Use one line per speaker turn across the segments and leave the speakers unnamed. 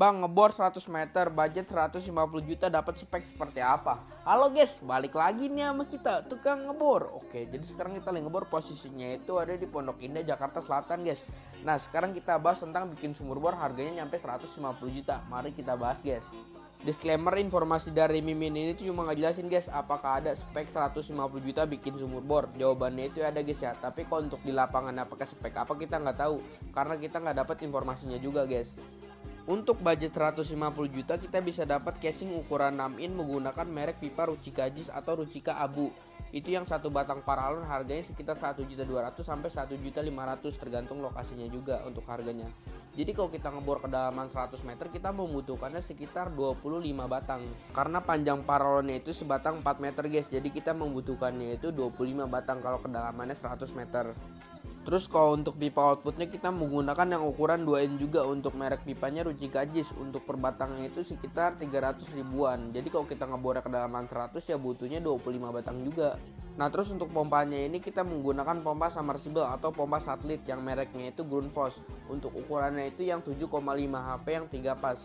Bang, ngebor 100 meter, budget 150 juta, dapat spek seperti apa? Halo guys, balik lagi nih sama kita, tukang ngebor. Oke, jadi sekarang kita lagi ngebor, posisinya itu ada di Pondok Indah, Jakarta Selatan guys. Nah, sekarang kita bahas tentang bikin sumur bor, harganya nyampe 150 juta. Mari kita bahas guys. Disclaimer, informasi dari Mimin ini tuh cuma ngejelasin guys, apakah ada spek 150 juta bikin sumur bor. Jawabannya itu ada guys ya, tapi kalau untuk di lapangan apakah spek apa kita nggak tahu, karena kita nggak dapat informasinya juga guys. Untuk budget 150 juta kita bisa dapat casing ukuran 6 in menggunakan merek pipa Rucika Jis atau Rucika Abu. Itu yang satu batang paralon harganya sekitar 1.200.000 sampai 1.500.000 tergantung lokasinya juga untuk harganya. Jadi kalau kita ngebor kedalaman 100 meter kita membutuhkannya sekitar 25 batang. Karena panjang paralonnya itu sebatang 4 meter guys. Jadi kita membutuhkannya itu 25 batang kalau kedalamannya 100 meter. Terus kalau untuk pipa outputnya kita menggunakan yang ukuran 2in juga untuk merek pipanya Rucika Jis. Untuk per batangnya itu sekitar 300 ribuan. Jadi kalau kita ngebornya kedalaman 100 ya butuhnya 25 batang juga. Nah terus untuk pompanya ini kita menggunakan pompa submersible atau pompa satelit yang mereknya itu Grundfos. Untuk ukurannya itu yang 7,5 HP yang 3 pas.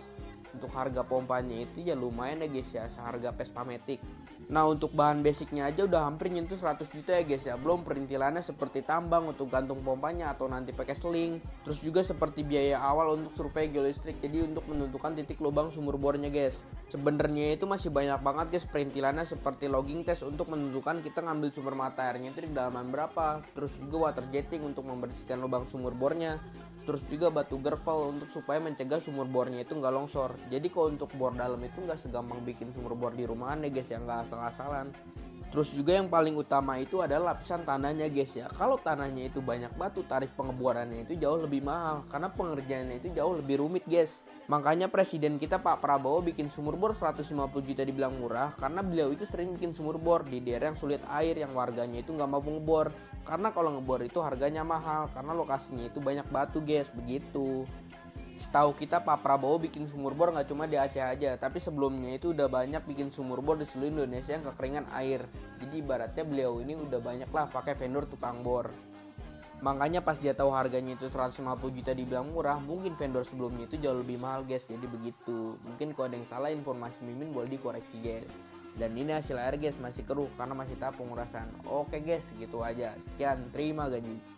Untuk harga pompanya itu ya lumayan ya guys ya, seharga Vespa Matic. Nah untuk bahan basicnya aja udah hampir nyentuh 100 juta ya guys ya. Belum perintilannya seperti tambang untuk gantung pompanya atau nanti pakai seling. Terus juga seperti biaya awal untuk survei geolistrik, jadi untuk menentukan titik lubang sumur bornya guys. Sebenarnya itu masih banyak banget guys perintilannya, seperti logging test untuk menentukan kita ngambil sumber mata airnya itu di kedalaman berapa. Terus juga water jetting untuk membersihkan lubang sumur bornya. Terus juga batu gervel untuk supaya mencegah sumur bornya itu nggak longsor. Jadi kalau untuk bor dalam itu nggak segampang bikin sumur bor di rumahan ya guys ya, nggak asal-asalan. Terus juga yang paling utama itu adalah lapisan tanahnya guys ya. Kalau tanahnya itu banyak batu, tarif pengeborannya itu jauh lebih mahal karena pengerjaannya itu jauh lebih rumit guys. Makanya presiden kita Pak Prabowo bikin sumur bor 150 juta dibilang murah karena beliau itu sering bikin sumur bor di daerah yang sulit air, yang warganya itu nggak mampu ngebor. Karena kalau ngebor itu harganya mahal karena lokasinya itu banyak batu guys, begitu. Setahu kita Pak Prabowo bikin sumur bor nggak cuma di Aceh aja, tapi sebelumnya itu udah banyak bikin sumur bor di seluruh Indonesia yang kekeringan air. Jadi ibaratnya beliau ini udah banyak lah pakai vendor tukang bor. Makanya pas dia tahu harganya itu 150 juta dibilang murah, mungkin vendor sebelumnya itu jauh lebih mahal guys. Jadi begitu. Mungkin kalau ada yang salah informasi Mimin boleh dikoreksi guys. Dan ini hasil air guys, masih keruh karena masih tahap pengurasan. Oke guys, gitu aja. Sekian, terima gaji.